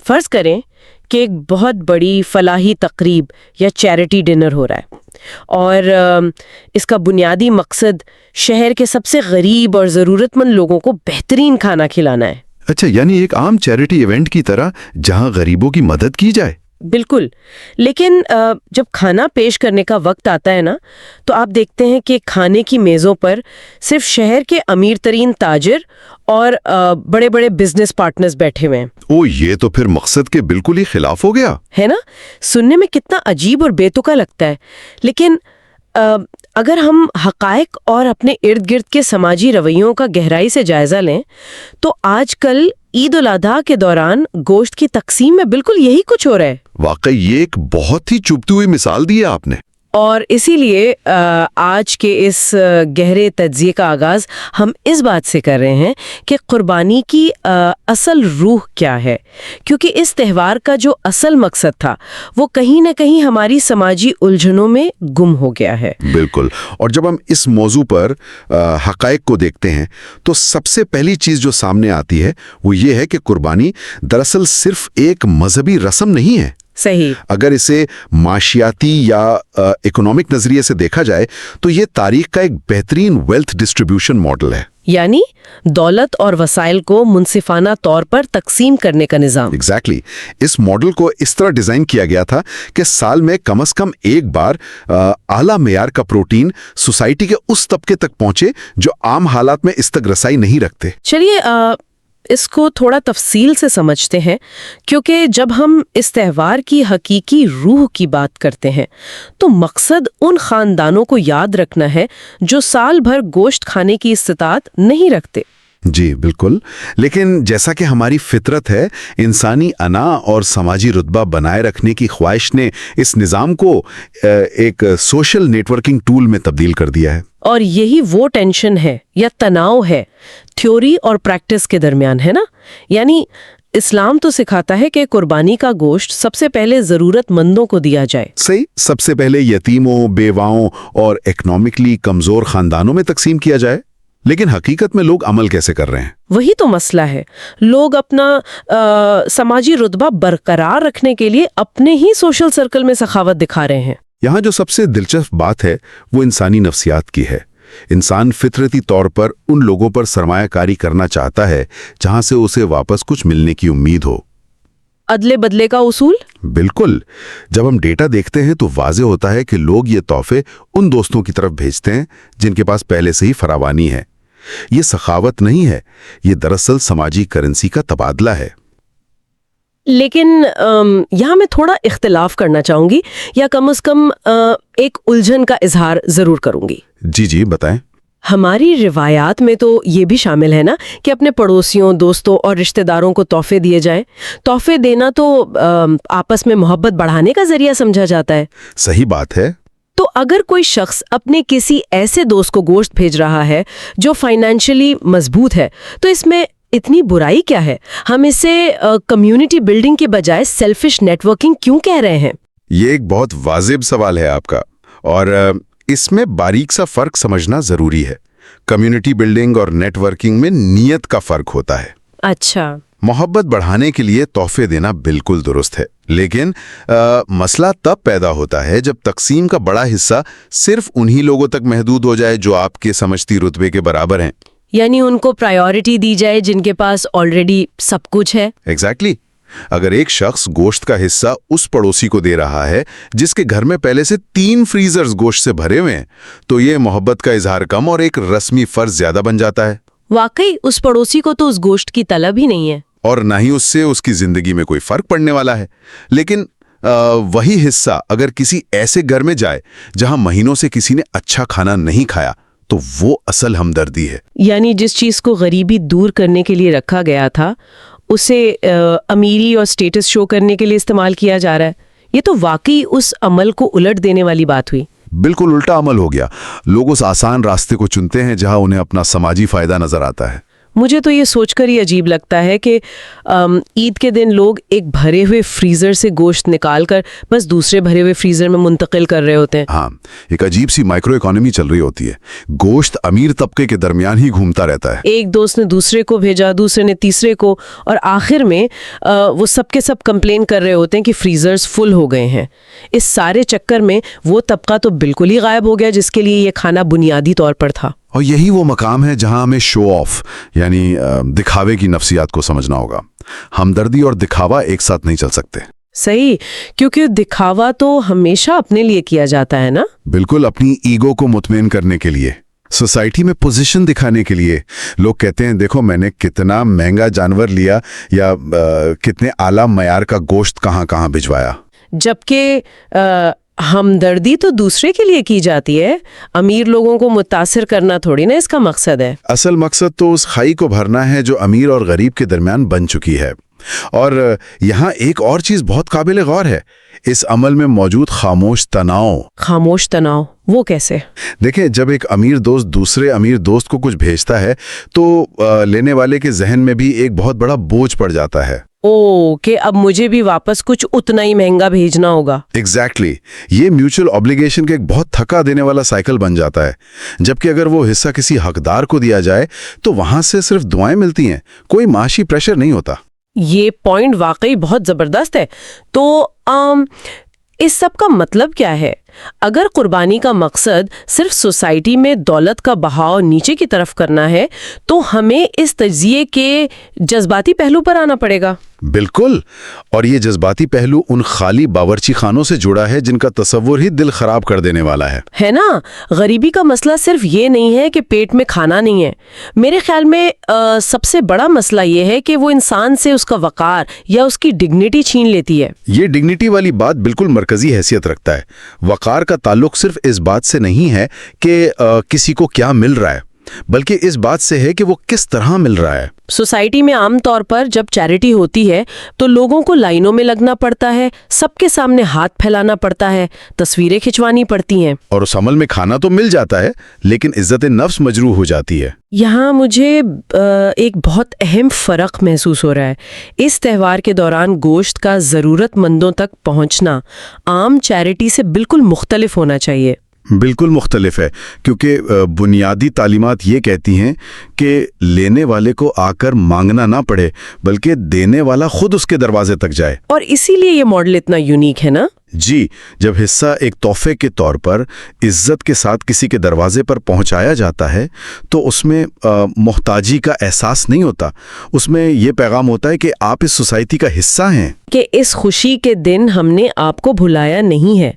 فرض کریں کہ ایک بہت بڑی فلاحی تقریب یا چیریٹی ڈنر ہو رہا ہے اور اس کا بنیادی مقصد شہر کے سب سے غریب اور ضرورت مند لوگوں کو بہترین کھانا کھلانا ہے۔ اچھا، یعنی ایک عام چیریٹی ایونٹ کی طرح جہاں غریبوں کی مدد کی جائے۔ بالکل، لیکن جب کھانا پیش کرنے کا وقت آتا ہے نا، تو آپ دیکھتے ہیں کہ کھانے کی میزوں پر صرف شہر کے امیر ترین تاجر اور بڑے بڑے بزنس پارٹنرز بیٹھے ہوئے ہیں۔ یہ تو پھر مقصد کے بالکل ہی خلاف ہو گیا ہے نا؟ سننے میں کتنا عجیب اور بے تکا لگتا ہے، لیکن اگر ہم حقائق اور اپنے ارد گرد کے سماجی رویوں کا گہرائی سے جائزہ لیں تو آج کل عید الاضحیٰ کے دوران گوشت کی تقسیم میں بالکل یہی کچھ ہو رہا ہے۔ واقعی یہ ایک بہت ہی چبھتی ہوئی مثال دی ہے آپ نے۔ اور اسی لیے آج کے اس گہرے تجزیے کا آغاز ہم اس بات سے کر رہے ہیں کہ قربانی کی اصل روح کیا ہے، کیونکہ اس تہوار کا جو اصل مقصد تھا وہ کہیں نہ کہیں ہماری سماجی الجھنوں میں گم ہو گیا ہے۔ بالکل، اور جب ہم اس موضوع پر حقائق کو دیکھتے ہیں تو سب سے پہلی چیز جو سامنے آتی ہے وہ یہ ہے کہ قربانی دراصل صرف ایک مذہبی رسم نہیں ہے۔ صحیح۔ اگر اسے معاشیاتی یا اکنامک نظریے سے دیکھا جائے تو یہ تاریخ کا ایک بہترین ویلتھ ڈسٹریبیوشن ماڈل ہے، یعنی دولت اور وسائل کو منصفانہ طور پر تقسیم کرنے کا نظام۔ ایگزیکٹلی۔ اس ماڈل کو اس طرح ڈیزائن کیا گیا تھا کہ سال میں کم از کم ایک بار اعلیٰ معیار کا پروٹین سوسائٹی کے اس طبقے تک پہنچے جو عام حالات میں اس تک رسائی نہیں رکھتے۔ چلیے اس کو تھوڑا تفصیل سے سمجھتے ہیں، کیونکہ جب ہم اس تہوار کی حقیقی روح کی بات کرتے ہیں تو مقصد ان خاندانوں کو یاد رکھنا ہے جو سال بھر گوشت کھانے کی استطاعت نہیں رکھتے۔ جی بالکل، لیکن جیسا کہ ہماری فطرت ہے، انسانی انا اور سماجی رتبہ بنائے رکھنے کی خواہش نے اس نظام کو ایک سوشل نیٹ ورکنگ ٹول میں تبدیل کر دیا ہے۔ اور یہی وہ ٹینشن ہے یا تناؤ ہے تھیوری اور پریکٹس کے درمیان، ہے نا؟ یعنی اسلام تو سکھاتا ہے کہ قربانی کا گوشت سب سے پہلے ضرورت مندوں کو دیا جائے۔ صحیح، سب سے پہلے یتیموں، بیواؤں اور اکنامکلی کمزور خاندانوں میں تقسیم کیا جائے، لیکن حقیقت میں لوگ عمل کیسے کر رہے ہیں؟ وہی تو مسئلہ ہے، لوگ اپنا سماجی رتبہ برقرار رکھنے کے لیے اپنے ہی سوشل سرکل میں سخاوت دکھا رہے ہیں۔ یہاں جو سب سے دلچسپ بات ہے وہ انسانی نفسیات کی ہے۔ انسان فطرتی طور پر ان لوگوں پر سرمایہ کاری کرنا چاہتا ہے جہاں سے اسے واپس کچھ ملنے کی امید ہو۔ ادلے بدلے کا اصول؟ بالکل۔ جب ہم ڈیٹا دیکھتے ہیں تو واضح ہوتا ہے کہ لوگ یہ تحفے ان دوستوں کی طرف بھیجتے ہیں جن کے پاس پہلے سے ہی فراوانی ہے۔ یہ سخاوت نہیں ہے، یہ دراصل سماجی کرنسی کا تبادلہ ہے۔ لیکن یہاں میں تھوڑا اختلاف کرنا چاہوں گی، یا کم از کم ایک الجھن کا اظہار ضرور کروں گی۔ جی بتائیں۔ ہماری روایات میں تو یہ بھی شامل ہے نا کہ اپنے پڑوسیوں، دوستوں اور رشتہ داروں کو تحفے دیے جائیں۔ تحفے دینا تو آپس میں محبت بڑھانے کا ذریعہ سمجھا جاتا ہے۔ صحیح بات ہے۔ تو اگر کوئی شخص اپنے کسی ایسے دوست کو گوشت بھیج رہا ہے جو فائنینشلی مضبوط ہے تو اس میں اتنی برائی کیا ہے؟ ہم اسے کمیونٹی بلڈنگ کے بجائے سیلفش نیٹ ورکنگ کیوں کہہ رہے ہیں؟ یہ ایک بہت واضح سوال ہے آپ کا، اور اس میں باریک سا فرق سمجھنا ضروری ہے۔ کمیونٹی بلڈنگ اور نیٹ ورکنگ میں نیت کا فرق ہوتا ہے۔ اچھا۔ محبت بڑھانے کے لیے تحفے دینا بالکل درست ہے، لیکن مسئلہ تب پیدا ہوتا ہے جب تقسیم کا بڑا حصہ صرف انہی لوگوں تک محدود ہو جائے جو آپ کے سمجھتی رتبے کے برابر ہیں۔ یعنی ان کو پرائیورٹی دی جائے جن کے پاس آلریڈی سب کچھ ہے۔ ایگزیکٹلی۔ اگر ایک شخص گوشت کا حصہ اس پڑوسی کو دے رہا ہے جس کے گھر میں پہلے سے 3 فریزرز گوشت سے بھرے ہوئے ہیں تو یہ محبت کا اظہار کم اور ایک رسمی فرض زیادہ بن جاتا ہے۔ واقعی اس پڑوسی کو تو اس گوشت کی طلب ہی نہیں ہے، اور نہ ہی اس سے اس کی زندگی میں کوئی فرق پڑنے والا ہے۔ لیکن وہی حصہ اگر کسی ایسے گھر میں جائے جہاں مہینوں سے کسی نے اچھا کھانا نہیں کھایا تو وہ اصل ہمدردی ہے۔ یعنی جس چیز کو غریبی دور کرنے کے لیے رکھا گیا تھا اسے امیری اور سٹیٹس شو کرنے کے لیے استعمال کیا جا رہا ہے۔ یہ تو واقعی اس عمل کو الٹ دینے والی بات ہوئی۔ بالکل الٹا عمل ہو گیا۔ لوگ اس آسان راستے کو چنتے ہیں جہاں انہیں اپنا سماجی فائدہ نظر آتا ہے۔ مجھے تو یہ سوچ کر ہی عجیب لگتا ہے کہ عید کے دن لوگ ایک بھرے ہوئے فریزر سے گوشت نکال کر بس دوسرے بھرے ہوئے فریزر میں منتقل کر رہے ہوتے ہیں. ہاں، ایک عجیب سی مائکرو اکانومی چل رہی ہوتی ہے. گوشت امیر طبقے کے درمیان ہی گھومتا رہتا ہے. ایک دوست نے دوسرے کو بھیجا، دوسرے نے تیسرے کو، اور آخر میں وہ سب کے سب کمپلین کر رہے ہوتے ہیں کہ فریزرز فل ہو گئے ہیں. اس سارے چکر میں وہ طبقہ تو بالکل ہی غائب ہو گیا جس کے لیے یہ کھانا بنیادی طور پر تھا. اور یہی وہ مقام ہے جہاں ہمیں شو آف یعنی دکھاوے کی نفسیات کو سمجھنا ہوگا. ہمدردی اور دکھاوا ایک ساتھ نہیں چل سکتے. صحیح، کیونکہ دکھاوا تو ہمیشہ اپنے لیے کیا جاتا ہے نا. بالکل، اپنی ایگو کو مطمئن کرنے کے لیے، سوسائٹی میں پوزیشن دکھانے کے لیے. لوگ کہتے ہیں دیکھو میں نے کتنا مہنگا جانور لیا یا کتنے اعلیٰ معیار کا گوشت کہاں کہاں بھجوایا. جبکہ ہمدردی تو دوسرے کے لیے کی جاتی ہے، امیر لوگوں کو متاثر کرنا تھوڑی نا اس کا مقصد ہے. اصل مقصد تو اس کھائی کو بھرنا ہے جو امیر اور غریب کے درمیان بن چکی ہے. اور یہاں ایک اور چیز بہت قابل غور ہے، اس عمل میں موجود خاموش تناؤ. خاموش تناؤ وہ کیسے؟ دیکھیں، جب ایک امیر دوست دوسرے امیر دوست کو کچھ بھیجتا ہے تو لینے والے کے ذہن میں بھی ایک بہت بڑا بوجھ پڑ جاتا ہے. کہ اب مجھے بھی واپس کچھ اتنا ہی مہنگا بھیجنا ہوگا. ایگزیکٹلی. یہ میوچل آبلیگیشن کا ایک بہت تھکا دینے والا سائیکل بن جاتا ہے. جبکہ اگر وہ حصہ کسی حقدار کو دیا جائے تو وہاں سے صرف دعائیں ملتی ہیں، کوئی معاشی پریشر نہیں ہوتا. یہ پوائنٹ واقعی بہت زبردست ہے. تو اس سب کا مطلب کیا ہے؟ اگر قربانی کا مقصد صرف سوسائٹی میں دولت کا بہاؤ نیچے کی طرف کرنا ہے تو ہمیں اس تجزیے کے جذباتی پہلو پر آنا پڑے گا. بالکل، اور یہ جذباتی پہلو ان خالی باورچی خانوں سے جڑا ہے جن کا تصور ہی دل خراب کر دینے والا ہے نا. غریبی کا مسئلہ صرف یہ نہیں ہے کہ پیٹ میں کھانا نہیں ہے. میرے خیال میں سب سے بڑا مسئلہ یہ ہے کہ وہ انسان سے اس کا وقار یا اس کی ڈگنیٹی چھین لیتی ہے. یہ ڈگنیٹی والی بات بالکل مرکزی حیثیت رکھتا ہے. وقار کا تعلق صرف اس بات سے نہیں ہے کہ کسی کو کیا مل رہا ہے، بلکہ اس بات سے ہے کہ وہ کس طرح مل رہا ہے. سوسائٹی میں عام طور پر جب چیریٹی ہوتی ہے تو لوگوں کو لائنوں میں لگنا پڑتا ہے، سب کے سامنے ہاتھ پھیلانا پڑتا ہے، تصویریں کھنچوانی پڑتی ہیں. اور اس عمل میں کھانا تو مل جاتا ہے لیکن عزت نفس مجروح ہو جاتی ہے. یہاں مجھے ایک بہت اہم فرق محسوس ہو رہا ہے. اس تہوار کے دوران گوشت کا ضرورت مندوں تک پہنچنا عام چیریٹی سے بالکل مختلف ہونا چاہیے. بالکل مختلف ہے، کیونکہ بنیادی تعلیمات یہ کہتی ہیں کہ لینے والے کو آ کر مانگنا نہ پڑے بلکہ دینے والا خود اس کے دروازے تک جائے. اور اسی لیے یہ ماڈل اتنا یونیک ہے نا. جی، جب حصہ ایک تحفے کے طور پر عزت کے ساتھ کسی کے دروازے پر پہنچایا جاتا ہے تو اس میں محتاجی کا احساس نہیں ہوتا. اس میں یہ پیغام ہوتا ہے کہ آپ اس سوسائٹی کا حصہ ہیں، کہ اس خوشی کے دن ہم نے آپ کو بھلایا نہیں ہے.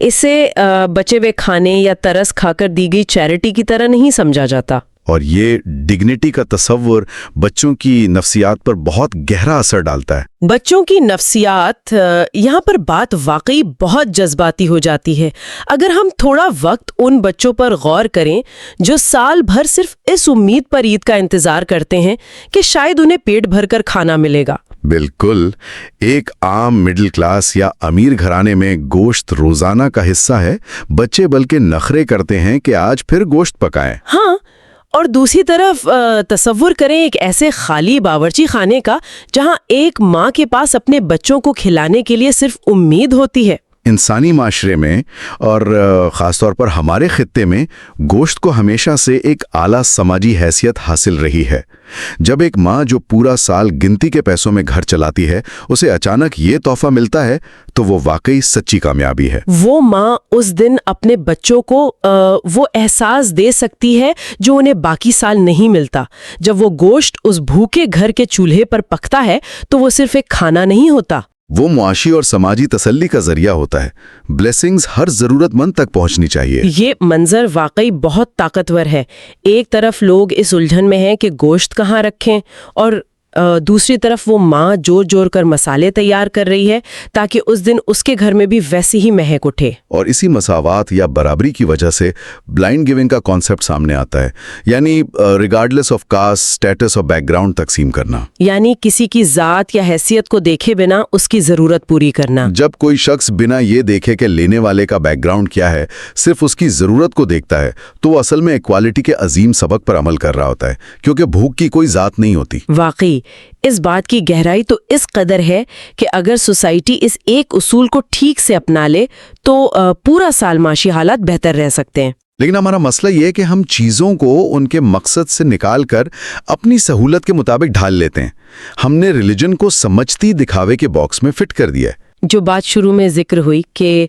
اسے بچے ہوئے کھانے یا ترس کھا کر دی گئی چیریٹی کی طرح نہیں سمجھا جاتا. اور یہ ڈگنیٹی کا تصور بچوں کی نفسیات پر بہت گہرا اثر ڈالتا ہے. بچوں کی نفسیات، یہاں پر بات واقعی بہت جذباتی ہو جاتی ہے. اگر ہم تھوڑا وقت ان بچوں پر غور کریں جو سال بھر صرف اس امید پر عید کا انتظار کرتے ہیں کہ شاید انہیں پیٹ بھر کر کھانا ملے گا. بالکل، ایک عام مڈل کلاس یا امیر گھرانے میں گوشت روزانہ کا حصہ ہے. بچے بلکہ نخرے کرتے ہیں کہ آج پھر گوشت پکائیں. ہاں، اور دوسری طرف تصور کریں ایک ایسے خالی باورچی خانے کا جہاں ایک ماں کے پاس اپنے بچوں کو کھلانے کے لیے صرف امید ہوتی ہے. انسانی معاشرے میں اور خاص طور پر ہمارے خطے میں گوشت کو ہمیشہ سے ایک اعلیٰ سماجی حیثیت حاصل رہی ہے. جب ایک ماں جو پورا سال گنتی کے پیسوں میں گھر چلاتی ہے اسے اچانک یہ تحفہ ملتا ہے تو وہ واقعی سچی کامیابی ہے. وہ ماں اس دن اپنے بچوں کو وہ احساس دے سکتی ہے جو انہیں باقی سال نہیں ملتا. جب وہ گوشت اس بھوکے گھر کے چولہے پر پکتا ہے تو وہ صرف ایک کھانا نہیں ہوتا، وہ معاشی اور سماجی تسلی کا ذریعہ ہوتا ہے. بلیسنگز ہر ضرورت مند تک پہنچنی چاہیے. یہ منظر واقعی بہت طاقتور ہے. ایک طرف لوگ اس الجھن میں ہیں کہ گوشت کہاں رکھیں اور دوسری طرف وہ ماں جوڑ جوڑ کر مسالے تیار کر رہی ہے تاکہ اس دن اس کے گھر میں بھی ویسی ہی مہک اٹھے. اور اسی مساوات یا برابری کی وجہ سے بلائنڈ گیونگ کا کانسیپٹ سامنے آتا ہے، یعنی ریگارڈلیس آف کاسٹ، اسٹیٹس اور بیک گراؤنڈ تقسیم کرنا. یعنی کسی کی ذات یا حیثیت کو دیکھے بنا اس کی ضرورت پوری کرنا. جب کوئی شخص بنا یہ دیکھے کہ لینے والے کا بیک گراؤنڈ کیا ہے، صرف اس کی ضرورت کو دیکھتا ہے، تو وہ اصل میں ایکوالٹی کے عظیم سبق پر عمل کر رہا ہوتا ہے، کیونکہ بھوک کی کوئی ذات نہیں ہوتی. واقعی اس بات کی گہرائی تو اس قدر ہے کہ اگر سوسائٹی اس ایک اصول کو ٹھیک سے اپنا لے تو پورا سال معاشی حالات بہتر رہ سکتے ہیں. لیکن ہمارا مسئلہ یہ ہے کہ ہم چیزوں کو ان کے مقصد سے نکال کر اپنی سہولت کے مطابق ڈھال لیتے ہیں. ہم نے ریلیجن کو سمجھتی دکھاوے کے باکس میں فٹ کر دیا ہے. جو بات شروع میں ذکر ہوئی کہ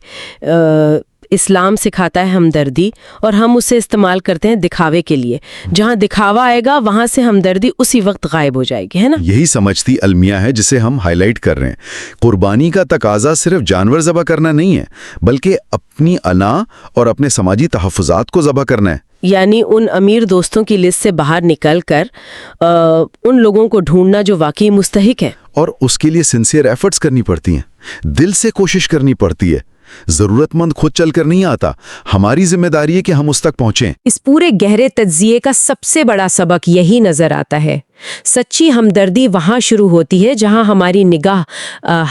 اسلام سکھاتا ہے ہمدردی اور ہم اسے استعمال کرتے ہیں دکھاوے کے لیے. جہاں دکھاوا آئے گا وہاں سے ہمدردی اسی وقت غائب ہو جائے گی، ہے نا؟ یہی سمجھتی المیہ ہے جسے ہم ہائی لائٹ کر رہے ہیں. قربانی کا تقاضا صرف جانور ذبح کرنا نہیں ہے، بلکہ اپنی انا اور اپنے سماجی تحفظات کو ذبح کرنا ہے. یعنی ان امیر دوستوں کی لسٹ سے باہر نکل کر ان لوگوں کو ڈھونڈنا جو واقعی مستحق ہے. اور اس کے لیے سنسیئر ایفرٹس کرنی پڑتی ہیں، دل سے کوشش کرنی پڑتی ہے. ضرورت مند خود چل کر نہیں آتا، ہماری ذمہ داری ہے کہ ہم اس تک پہنچیں. اس پورے گہرے تجزیے کا سب سے بڑا سبق یہی نظر آتا ہے. سچی ہمدردی وہاں شروع ہوتی ہے جہاں ہماری نگاہ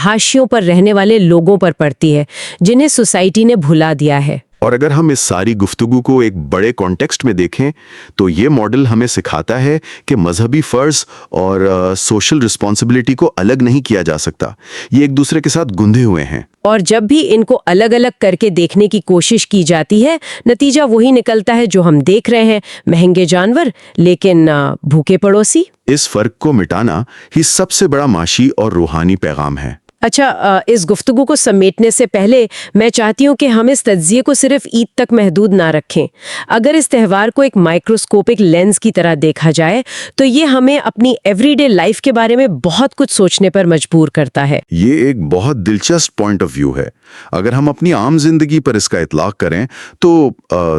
حاشیوں پر رہنے والے لوگوں پر پڑتی ہے جنہیں سوسائٹی نے بھلا دیا ہے. اور اگر ہم اس ساری گفتگو کو ایک بڑے کانٹیکسٹ میں دیکھیں تو یہ ماڈل ہمیں سکھاتا ہے کہ مذہبی فرض اور سوشل رسپانسبلٹی کو الگ نہیں کیا جا سکتا، یہ ایک دوسرے کے ساتھ گندھے ہوئے ہیں. اور جب بھی ان کو الگ الگ کر کے دیکھنے کی کوشش کی جاتی ہے، نتیجہ وہی نکلتا ہے جو ہم دیکھ رہے ہیں، مہنگے جانور لیکن بھوکے پڑوسی. اس فرق کو مٹانا ہی سب سے بڑا معاشی اور روحانی پیغام ہے. اچھا، اس گفتگو کو سمیٹنے سے پہلے میں چاہتی ہوں کہ ہم اس تجزیے کو صرف عید تک محدود نہ رکھیں. اگر اس تہوار کو ایک مائکروسکوپک لینز کی طرح دیکھا جائے تو یہ ہمیں اپنی ایوری ڈے لائف کے بارے میں بہت کچھ سوچنے پر مجبور کرتا ہے. یہ ایک بہت دلچسپ پوائنٹ آف ویو ہے. اگر ہم اپنی عام زندگی پر اس کا اطلاق کریں تو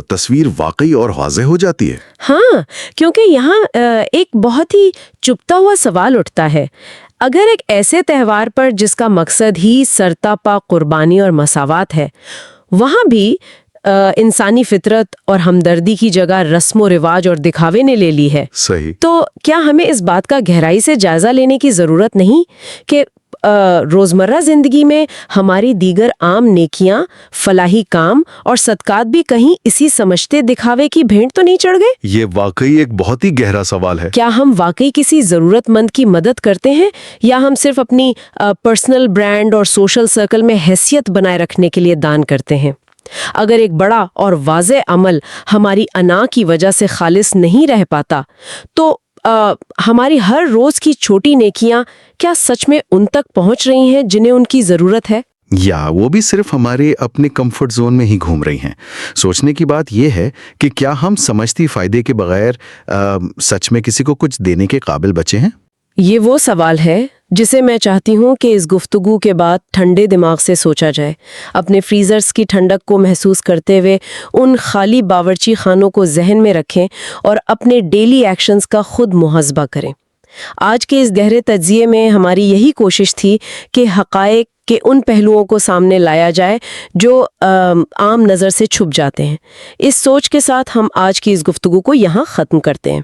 تصویر واقعی اور واضح ہو جاتی ہے. ہاں، کیونکہ یہاں ایک بہت ہی چپتا ہوا سوال اٹھتا ہے. اگر ایک ایسے تہوار پر جس کا مقصد ہی سرتاپا قربانی اور مساوات ہے، وہاں بھی انسانی فطرت اور ہمدردی کی جگہ رسم و رواج اور دکھاوے نے لے لی ہے، صحیح، تو کیا ہمیں اس بات کا گہرائی سے جائزہ لینے کی ضرورت نہیں کہ روزمرہ زندگی میں ہماری دیگر عام نیکیاں، فلاحی کام اور صدقات بھی کہیں اسی سمجھتے دکھاوے کی بھینٹ تو نہیں چڑھ گئے؟ یہ واقعی ایک بہت ہی گہرا سوال ہے. کیا ہم واقعی کسی ضرورت مند کی مدد کرتے ہیں یا ہم صرف اپنی پرسنل برانڈ اور سوشل سرکل میں حیثیت بنائے رکھنے کے لیے دان کرتے ہیں؟ اگر ایک بڑا اور واضح عمل ہماری انا کی وجہ سے خالص نہیں رہ پاتا تو ہماری ہر روز کی چھوٹی نیکیاں کیا سچ میں ان تک پہنچ رہی ہیں جنہیں ان کی ضرورت ہے؟ یا وہ بھی صرف ہمارے اپنے کمفرٹ زون میں ہی گھوم رہی ہیں؟ سوچنے کی بات یہ ہے کہ کیا ہم سمجھتی فائدے کے بغیر سچ میں کسی کو کچھ دینے کے قابل بچے ہیں؟ یہ وہ سوال ہے جسے میں چاہتی ہوں کہ اس گفتگو کے بعد ٹھنڈے دماغ سے سوچا جائے. اپنے فریزرز کی ٹھنڈک کو محسوس کرتے ہوئے ان خالی باورچی خانوں کو ذہن میں رکھیں اور اپنے ڈیلی ایکشنز کا خود محاسبہ کریں. آج کے اس گہرے تجزیے میں ہماری یہی کوشش تھی کہ حقائق کے ان پہلوؤں کو سامنے لایا جائے جو عام نظر سے چھپ جاتے ہیں. اس سوچ کے ساتھ ہم آج کی اس گفتگو کو یہاں ختم کرتے ہیں.